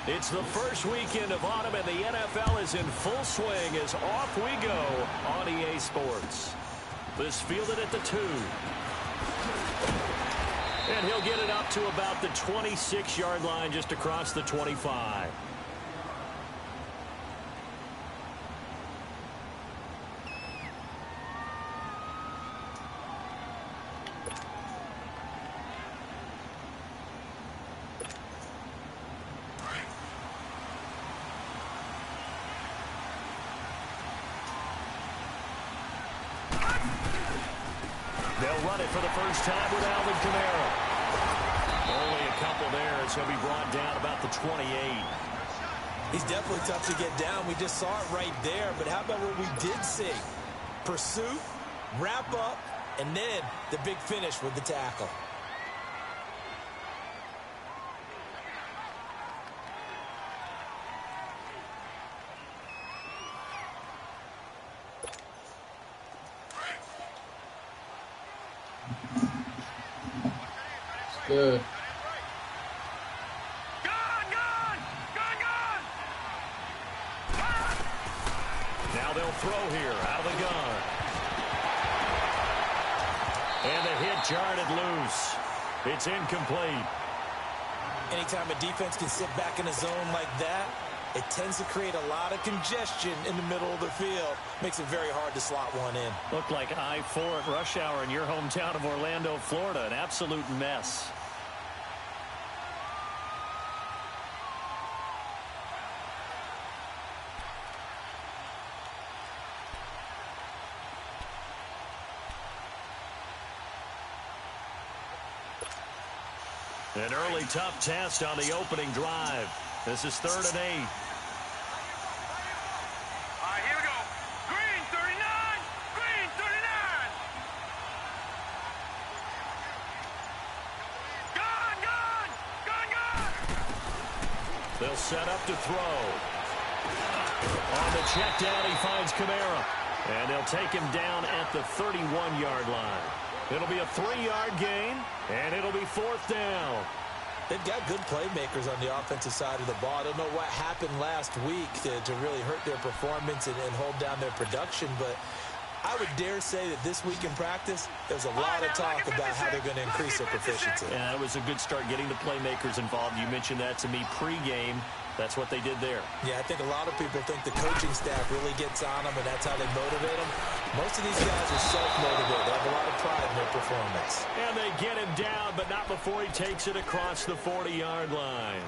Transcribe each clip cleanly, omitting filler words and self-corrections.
It's the first weekend of autumn, and the NFL is in full swing as off we go on EA Sports. This fielded at the 2. And he'll get it up to about the 26-yard line, just across the 25. They'll run it for the first time with Alvin Kamara. Only a couple there as he'll be brought down about the 28. He's definitely tough to get down. We just saw it right there. But how about what we did see? Pursuit, wrap up, and then the big finish with the tackle. Good. Now they'll throw here out of the gun. And the hit jarred loose. It's incomplete. Anytime a defense can sit back in a zone like that, it tends to create a lot of congestion in the middle of the field. Makes it very hard to slot one in. Looked like I-4 at rush hour in your hometown of Orlando, Florida. An absolute mess. An early tough test on the opening drive. This is 3rd and 8. All right, here we go. Green 39. Green 39. Gun. They'll set up to throw. On the check down, he finds Kamara. And they'll take him down at the 31-yard line. It'll be a 3-yard gain, and it'll be 4th down. They've got good playmakers on the offensive side of the ball. I don't know what happened last week to really hurt their performance and hold down their production, but I would dare say that this week in practice, there's a lot of talk about how they're going to increase their proficiency. Yeah, it was a good start getting the playmakers involved. You mentioned that to me pregame. That's what they did there. Yeah, I think a lot of people think the coaching staff really gets on them, and that's how they motivate them. Most of these guys are self-motivated. They have a lot of pride in their performance. And they get him down, but not before he takes it across the 40-yard line.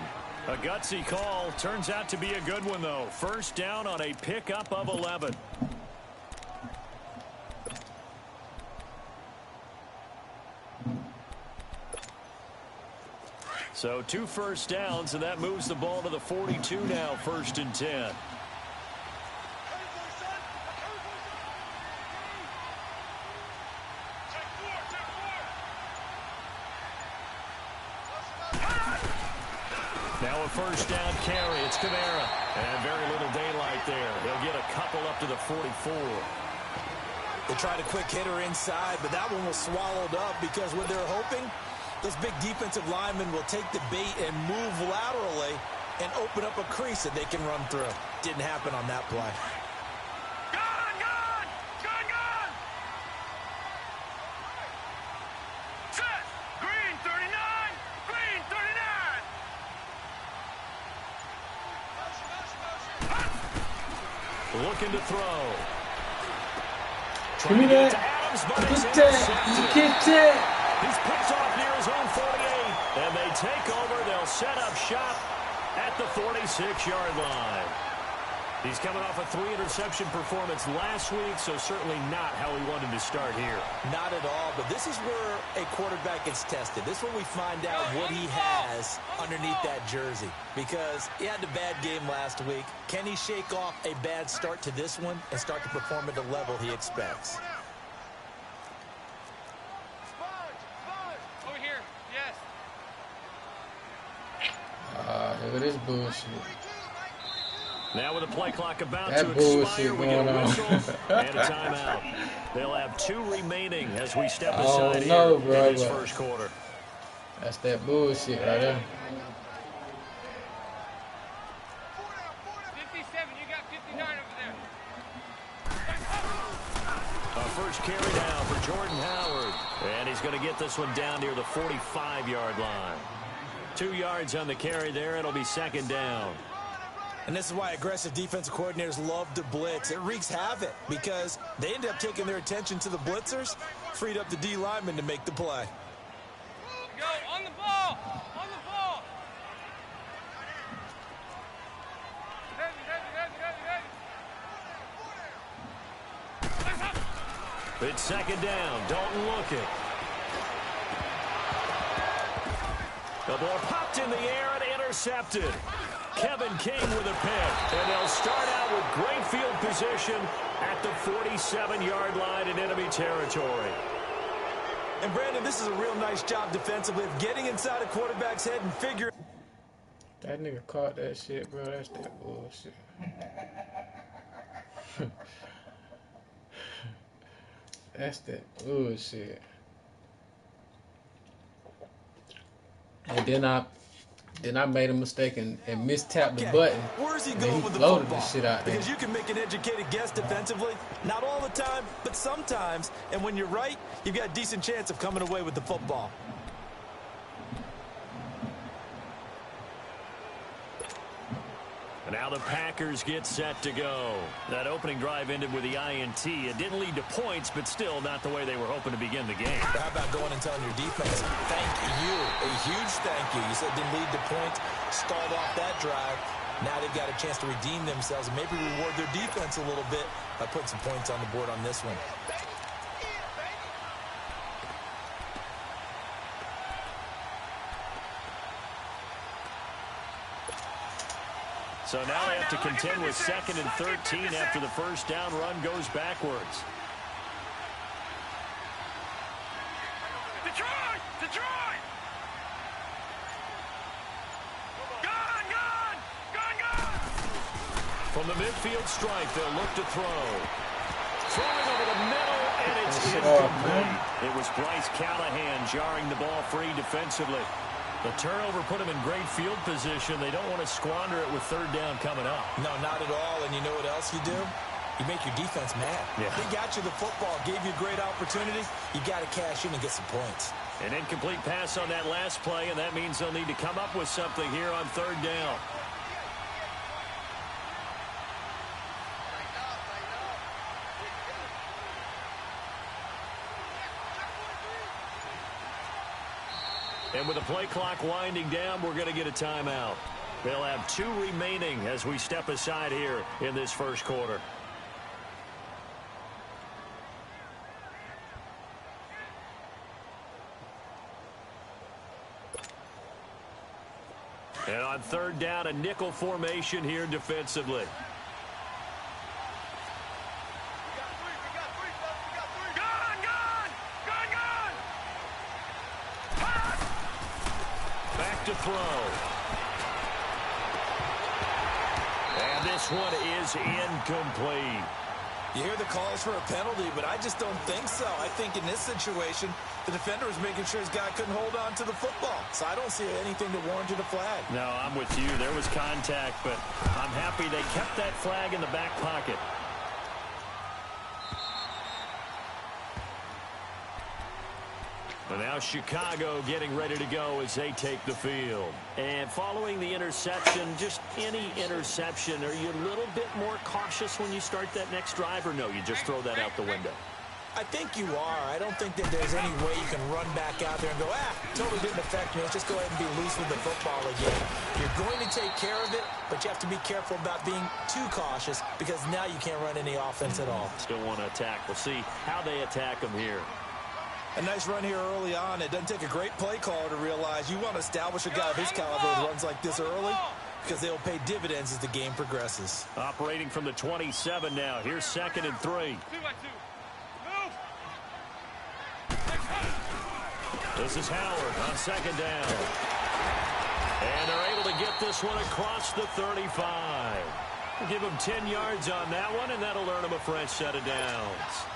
A gutsy call. Turns out to be a good one, though. First down on a pickup of 11. So 2 first downs, and that moves the ball to the 42 now, 1st and 10. Now a first down carry. It's Kamara. And very little daylight there. They'll get a couple up to the 44. They tried a quick hitter inside, but that one was swallowed up because what they're hoping, those big defensive linemen will take the bait and move laterally and open up a crease that they can run through. Didn't happen on that play. Gun. Set. Green 39. Green 39. Looking to throw. Give me that. Get that. He's picked off near his own 48. And they take over. They'll set up shop at the 46-yard line. He's coming off a 3-interception performance last week, so certainly not how he wanted to start here. Not at all, but this is where a quarterback gets tested. This is where we find out what he has underneath that jersey, because he had a bad game last week. Can he shake off a bad start to this one and start to perform at the level he expects? Over here. Yes. Look at this bullshit. Now with the play clock about That to bullshit expire, we get a going on. whistle and a timeout. They'll have 2 remaining as we step Oh, aside no, here bro, in this but- first quarter. That's that bullshit right there. got 59 over there. First carry down for Jordan Howard. And he's going to get this one down near the 45-yard line. 2 yards on the carry there. It'll be second down. And this is why aggressive defensive coordinators love to blitz. It wreaks havoc because they end up taking their attention to the blitzers, freed up the D lineman to make the play. Go, on the ball. On the ball. It's second down. Dalton looking. The ball popped in the air and intercepted. Kevin King with a pick. And they'll start out with great field position at the 47-yard line in enemy territory. And, Brandon, this is a real nice job defensively of getting inside a quarterback's head and figuring. That nigga caught that shit, bro. That's that bullshit. That's that bullshit. And then I made a mistake and mistapped the button. Where's he and going he with the loaded football? this shit out there. Because you can make an educated guess defensively. Not all the time, but sometimes. And when you're right, you've got a decent chance of coming away with the football. And now the Packers get set to go. That opening drive ended with the INT. It didn't lead to points, but still not the way they were hoping to begin the game. How about going and telling your defense, thank you, a huge thank you. You said didn't lead to points, stalled off that drive. Now they've got a chance to redeem themselves and maybe reward their defense a little bit by putting some points on the board on this one. So now they have to contend with 2nd and 13 after the first down run goes backwards. Detroit! Detroit! Gone! Gone! Gone! Gone! From the midfield stripe, they'll look to throw. Throwing over the middle, and it's incomplete. It was Bryce Callahan jarring the ball free defensively. The turnover put them in great field position. They don't want to squander it with third down coming up. No, not at all. And you know what else you do? You make your defense mad. Yeah. They got you the football, gave you a great opportunity. You got to cash in and get some points. An incomplete pass on that last play, and that means they'll need to come up with something here on third down. And with the play clock winding down, we're going to get a timeout. They'll have 2 remaining as we step aside here in this first quarter. And on third down, a nickel formation here defensively. To throw. And this one is incomplete. You hear the calls for a penalty, but I just don't think so. I think in this situation, the defender was making sure his guy couldn't hold on to the football. So I don't see anything to warrant a flag. No, I'm with you. There was contact, but I'm happy they kept that flag in the back pocket. But now Chicago getting ready to go as they take the field. And following the interception, just any interception, are you a little bit more cautious when you start that next drive, or no, you just throw that out the window? I think you are. I don't think that there's any way you can run back out there and go, totally didn't affect me. Let's just go ahead and be loose with the football again. You're going to take care of it, but you have to be careful about being too cautious because now you can't run any offense at all. Still want to attack. We'll see how they attack them here. A nice run here early on. It doesn't take a great play caller to realize you want to establish a guy of his caliber who runs like this early because they'll pay dividends as the game progresses. Operating from the 27 now. Here's 2nd and 3. 2-by-2. Move. This is Howard on 2nd down. And they're able to get this one across the 35. We'll give them 10 yards on that one, and that'll earn them a fresh set of downs.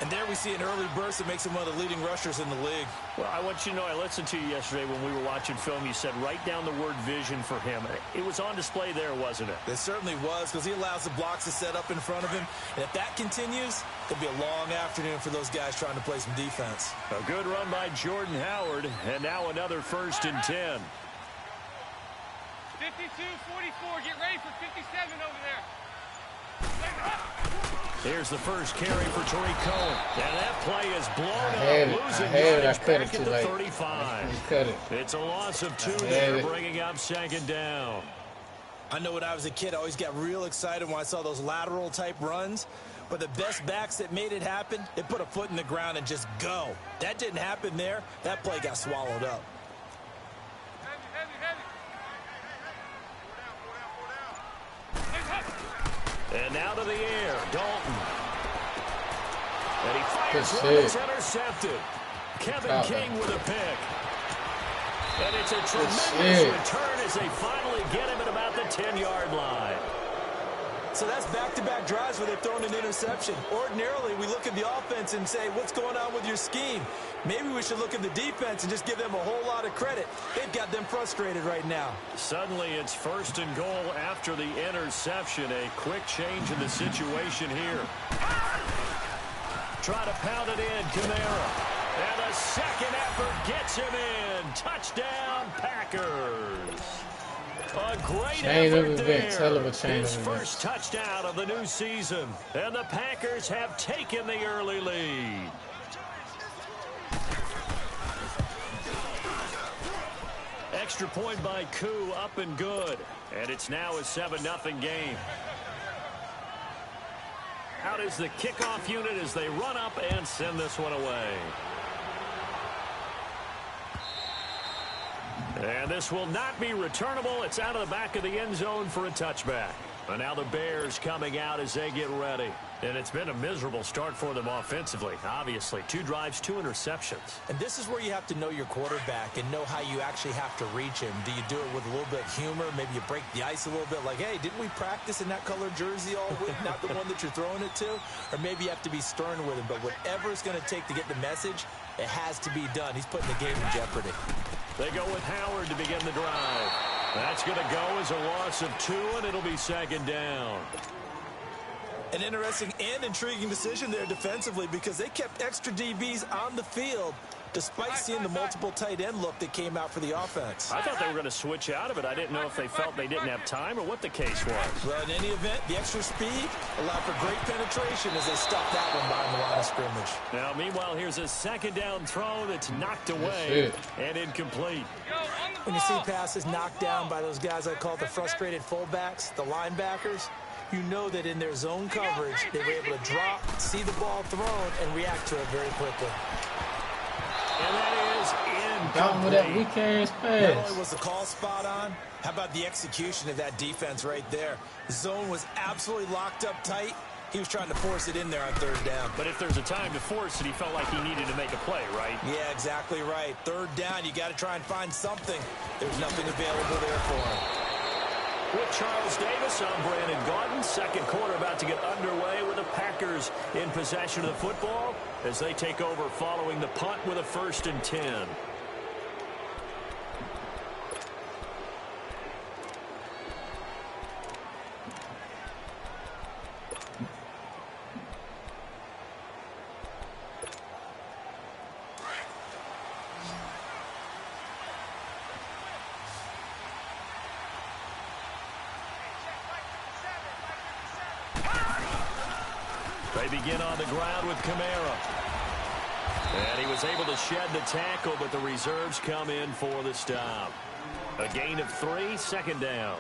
And there we see an early burst that makes him one of the leading rushers in the league. Well, I want you to know, I listened to you yesterday when we were watching film. You said write down the word vision for him. It was on display there, wasn't it? It certainly was, because he allows the blocks to set up in front of him. And if that continues, it'll be a long afternoon for those guys trying to play some defense. A good run by Jordan Howard, and now another 1st and 10. 52-44. Get ready for 57 over there. Here's the first carry for Tariq Cohen. And that play is blown I up, losing I yardage cut it back too at the late. 35. Cut it. It's a loss of 2 there, bringing up 2nd down. I know when I was a kid, I always got real excited when I saw those lateral-type runs. But the best backs that made it happen, they put a foot in the ground and just go. That didn't happen there. That play got swallowed up. And now to the air, Dalton. And he fires Good one that's shit. intercepted. Kevin Foul, King man. with a pick. And it's a tremendous shit. return as they finally get him at about the 10-yard line. So that's back-to-back drives where they've thrown an interception. Ordinarily, we look at the offense and say, what's going on with your scheme? Maybe we should look at the defense and just give them a whole lot of credit. They've got them frustrated right now. Suddenly, it's 1st and goal after the interception. A quick change in the situation here. Try to pound it in, Kamara. And a second effort gets him in. Touchdown, Packers. A great Chain of effort events. there. Hell of a chain His of first events. touchdown of the new season. And the Packers have taken the early lead. Extra point by Koo, up and good. And it's now a 7-0 game. Out is the kickoff unit as they run up and send this one away. And this will not be returnable. It's out of the back of the end zone for a touchback. And now the Bears coming out as they get ready. And it's been a miserable start for them offensively, obviously. 2 drives, 2 interceptions. And this is where you have to know your quarterback and know how you actually have to reach him. Do you do it with a little bit of humor? Maybe you break the ice a little bit like, hey, didn't we practice in that colored jersey all week, not the one that you're throwing it to? Or maybe you have to be stern with him. But whatever it's going to take to get the message, it has to be done. He's putting the game in jeopardy. They go with Howard to begin the drive. That's going to go as a loss of 2, and it'll be 2nd down. An interesting and intriguing decision there defensively because they kept extra DBs on the field despite seeing the multiple tight end look that came out for the offense. I thought they were going to switch out of it. I didn't know if they felt they didn't have time or what the case was. Well, in any event, the extra speed allowed for great penetration as they stuffed that one behind the line of scrimmage. Now, meanwhile, here's a 2nd down throw that's knocked away and incomplete. When you see passes knocked down by those guys I call the frustrated fullbacks, the linebackers, you know that in their zone coverage, they were able to drop, see the ball thrown, and react to it very quickly. And that is Down with that incomplete. weak ass Not only pass. was the call spot on, how about the execution of that defense right there? The zone was absolutely locked up tight. He was trying to force it in there on 3rd down. But if there's a time to force it, he felt like he needed to make a play, right? Yeah, exactly right. 3rd down, you got to try and find something. There's nothing available there for him. With Charles Davis, I'm Brandon Gaudin. 2nd quarter about to get underway with the Packers in possession of the football as they take over following the punt with a 1st and 10. They begin on the ground with Kamara. And he was able to shed the tackle, but the reserves come in for the stop. A gain of 3, 2nd down.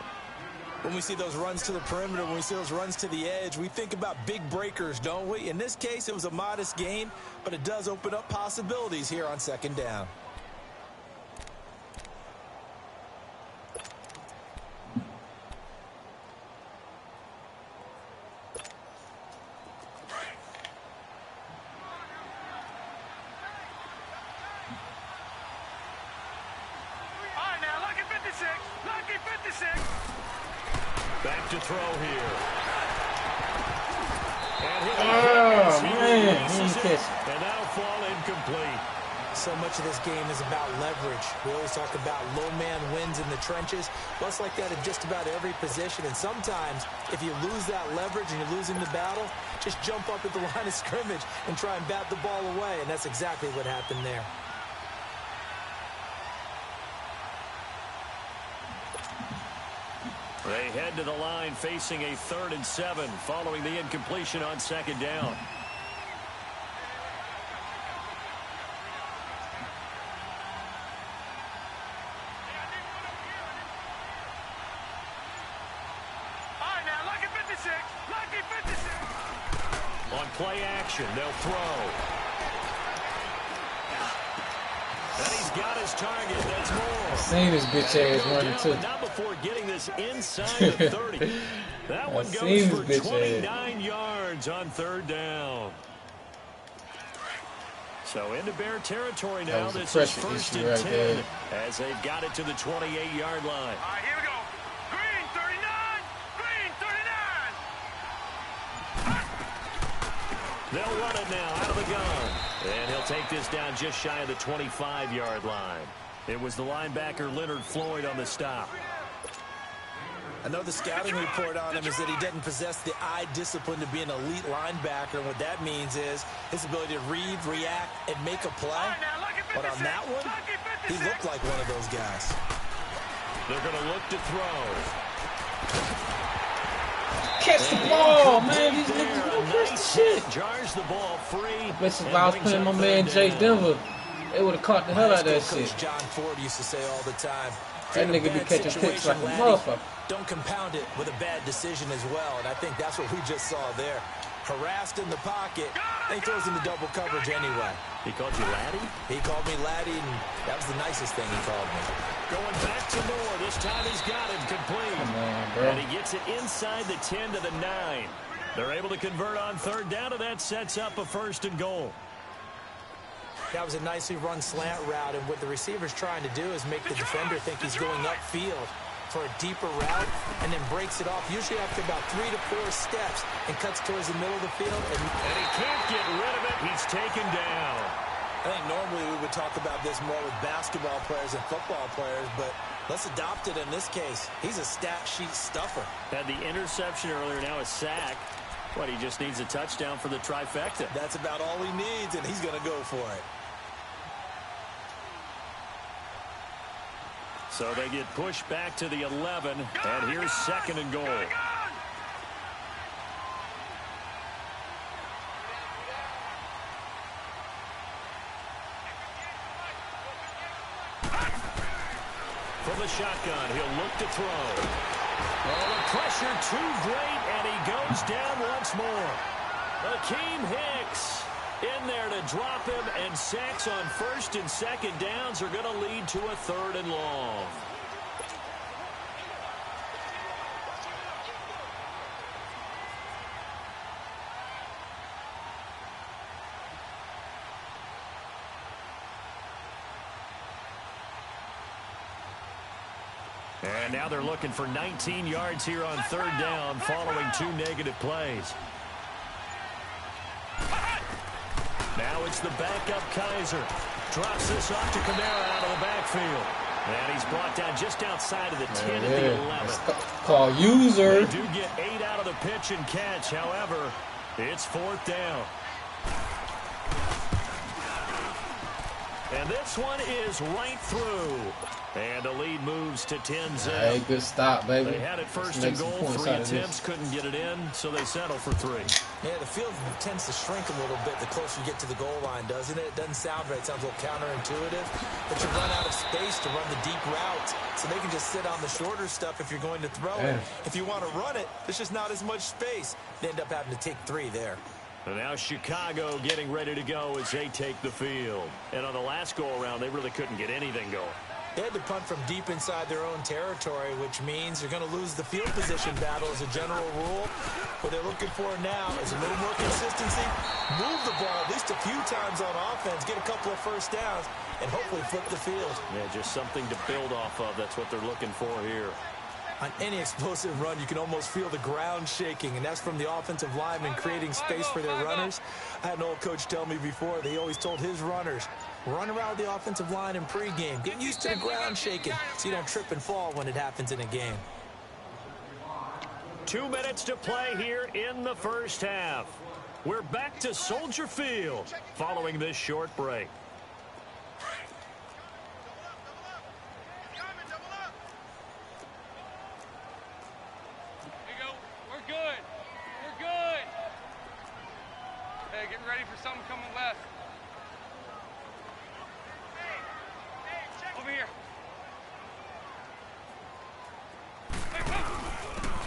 When we see those runs to the perimeter, when we see those runs to the edge, we think about big breakers, don't we? In this case, it was a modest gain, but it does open up possibilities here on 2nd down. Back to throw here. And Oh, man. He didn't catch pass. And that'll fall incomplete. So much of this game is about leverage. We always talk about low man wins in the trenches. Well, it's like that in just about every position. And sometimes, if you lose that leverage and you're losing the battle, just jump up at the line of scrimmage and try and bat the ball away. And that's exactly what happened there. They head to the line facing a 3rd and 7 following the incompletion on 2nd down. On play action, they'll throw. And he's got his target. That's more. Seen his bitch ass running too. Not before getting this inside the 30. That one goes for 29 yards on 3rd down. So into Bear territory now. This is 1st and 10 there. as they've got it to the 28-yard line. All right, here we go. Green 39. Green 39. They'll run it now out of the gun. And he'll take this down just shy of the 25-yard line. It was the linebacker Leonard Floyd on the stop. I know the scouting report on him is that he doesn't possess the eye discipline to be an elite linebacker. And what that means is his ability to read, react, and make a play. But on that one, he looked like one of those guys. They're going to look to throw. Catch the ball, man. These niggas don't catch the shit. Jars the ball free. Bitch, if I was playing my man Jay Denver, they would have caught the hell out of that shit. John Ford used to say all the time, That nigga be catching picks like a motherfucker. don't compound it with a bad decision as well. And I think that's what we just saw there. Harassed in the pocket, and he throws into double coverage anyway. He called you laddie? He called me laddie, and that was the nicest thing he called me. Going back to Moore. This time he's got him complete. Come on, bro. And he gets it inside the 10 to the 9. They're able to convert on 3rd down, and that sets up a 1st and goal. That was a nicely run slant route, and what the receiver's trying to do is make the defender think he's going upfield for a deeper route, and then breaks it off, usually after about 3 to 4 steps, and cuts towards the middle of the field. And he can't get rid of it. He's taken down. I think normally we would talk about this more with basketball players and football players, but let's adopt it in this case. He's a stat sheet stuffer. Had the interception earlier, now a sack. What, he just needs a touchdown for the trifecta. That's about all he needs, and he's going to go for it. So they get pushed back to the 11, and here's 2nd and goal. From the shotgun, he'll look to throw. Oh, the pressure too great, and he goes down once more. Akeem Hicks in there to drop him, and sacks on 1st and 2nd downs are going to lead to a 3rd and long. And now they're looking for 19 yards here on 3rd down following 2 negative plays. Now it's the backup Kaiser. Drops this off to Kamara out of the backfield. And he's brought down just outside of the 10 at the 11. Call user. They do get 8 out of the pitch and catch. However, it's 4th down. And this one is right through. And the lead moves to 10-0. Hey, good stop, baby. They had it 1st and goal. 3 attempts, couldn't get it in, so they settle for 3. Yeah, the field tends to shrink a little bit the closer you get to the goal line, doesn't it? It doesn't sound right. It sounds a little counterintuitive. But you run out of space to run the deep routes, so they can just sit on the shorter stuff if you're going to throw it. If you want to run it, there's just not as much space. They end up having to take 3 there. And now Chicago getting ready to go as they take the field. And on the last go-around, they really couldn't get anything going. They had to punt from deep inside their own territory, which means they're going to lose the field position battle as a general rule. What they're looking for now is a little more consistency, move the ball at least a few times on offense, get a couple of 1st downs, and hopefully flip the field. Yeah, just something to build off of. That's what they're looking for here. On any explosive run, you can almost feel the ground shaking, and that's from the offensive linemen creating space for their runners. I had an old coach tell me before, they always told his runners, run around the offensive line in pregame. Get used to the ground shaking so you don't trip and fall when it happens in a game. 2 minutes to play here in the first half. We're back to Soldier Field following this short break. Ready for something coming left. Over here.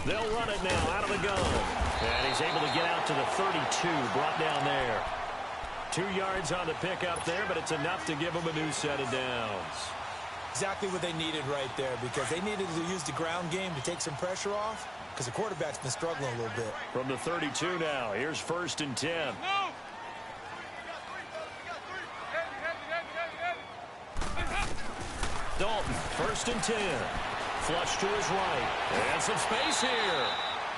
They'll run it now out of the gun. And he's able to get out to the 32, brought down there. 2 yards on the pickup there, but it's enough to give them a new set of downs. Exactly what they needed right there, because they needed to use the ground game to take some pressure off, because the quarterback's been struggling a little bit. From the 32 now, here's 1st and 10. Dalton, 1st and 10. Flush to his right. And some space here.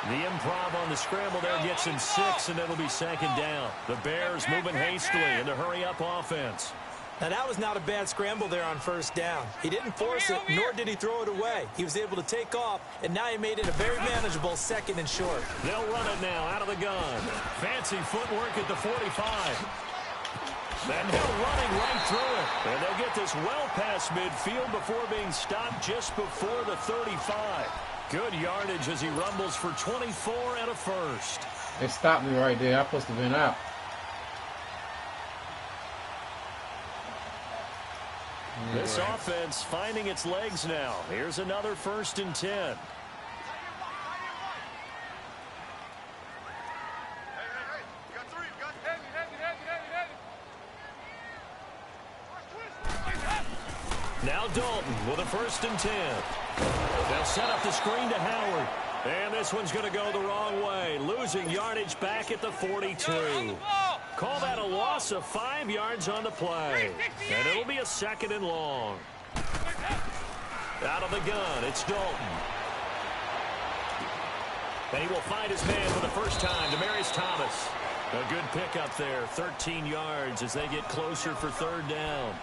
The improv on the scramble there gets him 6, and it'll be 2nd down. The Bears moving hastily in the hurry-up offense. Now, that was not a bad scramble there on 1st down. He didn't force it, nor did he throw it away. He was able to take off, and now he made it a very manageable 2nd and short. They'll run it now out of the gun. Fancy footwork at the 45. And they're running right through it. And they'll get this well past midfield before being stopped just before the 35. Good yardage as he rumbles for 24 and a 1st. They stopped me right there. I'm supposed to have been out. This offense finding its legs now. Here's another 1st and 10. Now Dalton with a 1st and 10. They'll set up the screen to Howard. And this one's going to go the wrong way. Losing yardage back at the 42. Call that a loss of 5 yards on the play. And it'll be a 2nd and long. Out of the gun, it's Dalton. And he will find his man for the first time, Demaryius Thomas. A good pickup there, 13 yards as they get closer for 3rd down.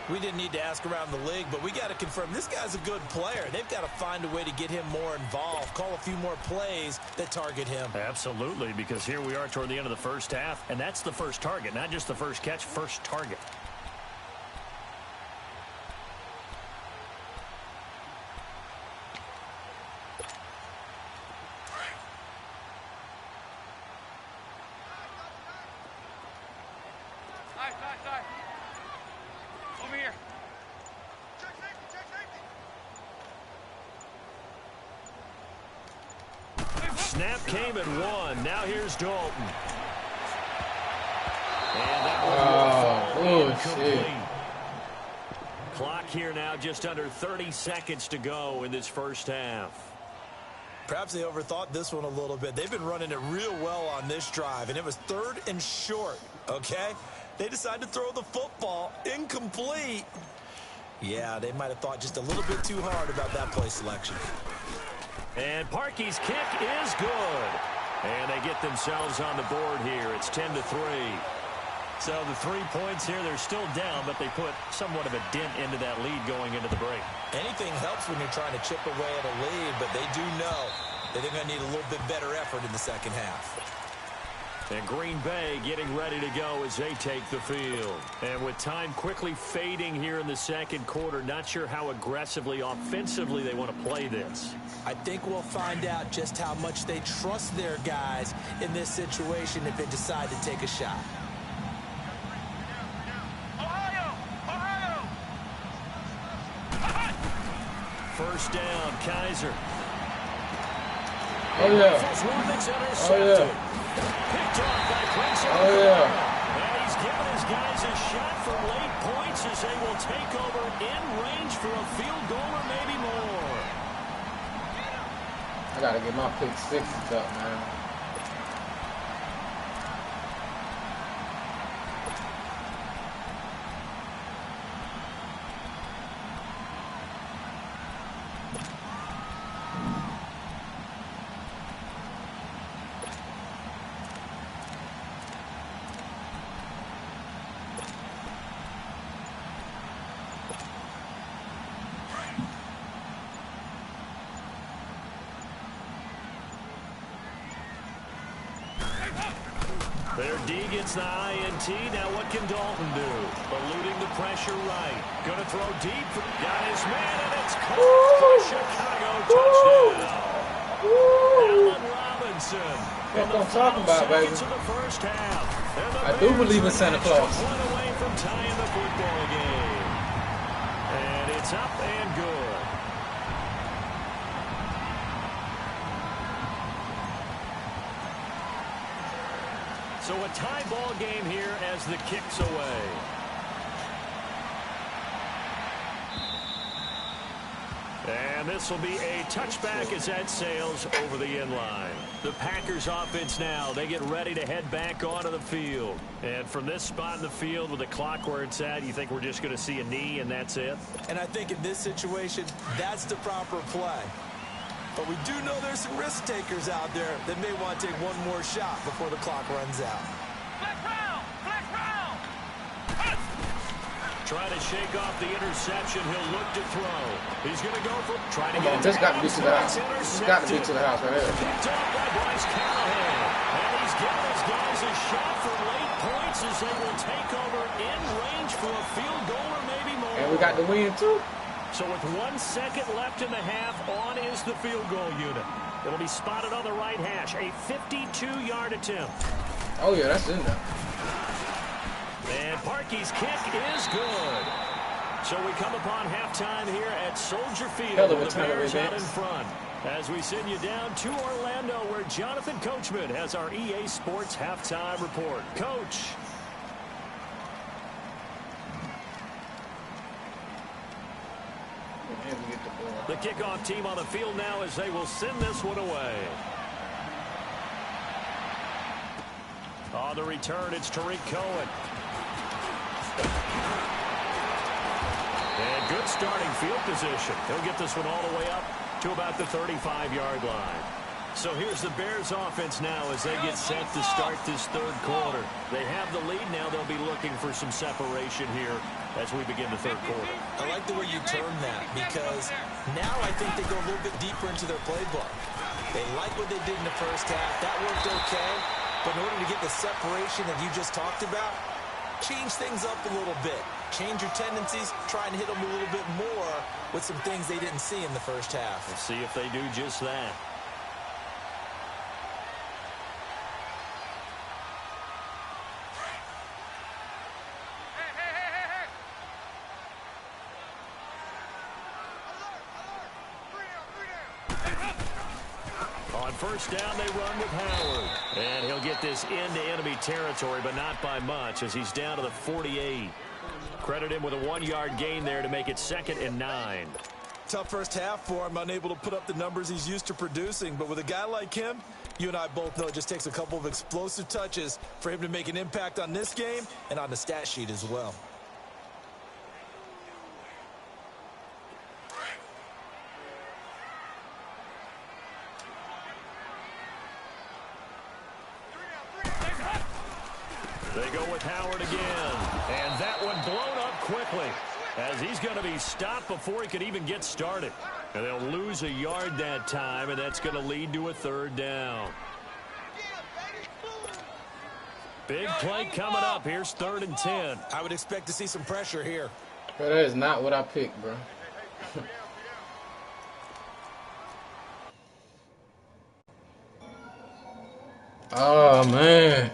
We didn't need to ask around the league, but we got to confirm this guy's a good player. They've got to find a way to get him more involved, call a few more plays that target him. Absolutely, because here we are toward the end of the first half, and that's the first target, not just the first catch, first target. Over here. Snap came and won. Now here's Dalton. And that will incomplete. Clock here now, just under 30 seconds to go in this first half. Perhaps they overthought this one a little bit. They've been running it real well on this drive, and it was 3rd and short, okay? They decided to throw the football incomplete. Yeah, they might have thought just a little bit too hard about that play selection. And Parkey's kick is good. And they get themselves on the board here. It's 10-3. So the 3 points here, they're still down, but they put somewhat of a dent into that lead going into the break. Anything helps when you're trying to chip away at a lead, but they do know that they're going to need a little bit better effort in the second half. And Green Bay getting ready to go as they take the field. And with time quickly fading here in the second quarter, not sure how aggressively, offensively they want to play this. I think we'll find out just how much they trust their guys in this situation if they decide to take a shot. First down, Kaiser. Oh, yeah. Oh, yeah. Picked off by Prince. Oh, yeah. And he's given his guys a shot for late points as they will take over in range for a field goal or maybe more. I got to get my pick 6s up, man. Their D gets the INT. Now what can Dalton do? Eluding the pressure right. Going to throw deep. Got his man, and it's caught for Chicago. Touchdown. Allen Robinson. That's what I'm talking about, baby. Of the first half. I do believe in Santa Claus. One away from tying the football game. And it's up and good. So a tie ball game here as the kick's away. And this will be a touchback as that sails over the end line. The Packers offense now, they get ready to head back onto the field. And from this spot in the field with the clock where it's at, you think we're just going to see a knee and that's it? And I think in this situation, that's the proper play. But we do know there's some risk takers out there that may want to take one more shot before the clock runs out. Flex round! Flex round! Trying to shake off the interception. He'll look to throw. He's going to go for trying to Come get on, this got to be to the house. This got to be to the house right here. Picked off by Bryce Callahan. And he's giving his guys a shot for late points as they will take over in range for a field goal or maybe more. And we got the win too. So with 1 second left in the half, on is the field goal unit. It'll be spotted on the right hash. A 52-yard attempt. Oh yeah, that's in there. And Parkey's kick is good. So we come upon halftime here at Soldier Field. Hell of a The turnover Bears out in advance. front. As we send you down to Orlando, where Jonathan Coachman has our EA Sports halftime report. Coach. And we get the ball. The kickoff team on the field now as they will send this one away. On the return, it's Tariq Cohen. And good starting field position. He'll get this one all the way up to about the 35-yard line. So here's the Bears offense now as they get set to start this third quarter. They have the lead now. They'll be looking for some separation here as we begin the third quarter. I like the way you term that because now I think they go a little bit deeper into their playbook. They like what they did in the first half. That worked okay. But in order to get the separation that you just talked about, change things up a little bit. Change your tendencies. Try and hit them a little bit more with some things they didn't see in the first half. We'll see if they do just that. On first down, they run with Howard. And he'll get this into enemy territory, but not by much as he's down to the 48. Credit him with a 1-yard gain there to make it 2nd and 9. Tough first half for him, unable to put up the numbers he's used to producing. But with a guy like him, you and I both know it just takes a couple of explosive touches for him to make an impact on this game and on the stat sheet as well. They go with Howard again. And that one blown up quickly as he's going to be stopped before he could even get started. And they'll lose a yard that time, and that's going to lead to a 3rd down. Big play coming up. Here's 3rd and 10. I would expect to see some pressure here. But that is not what I picked, bro. Oh, man.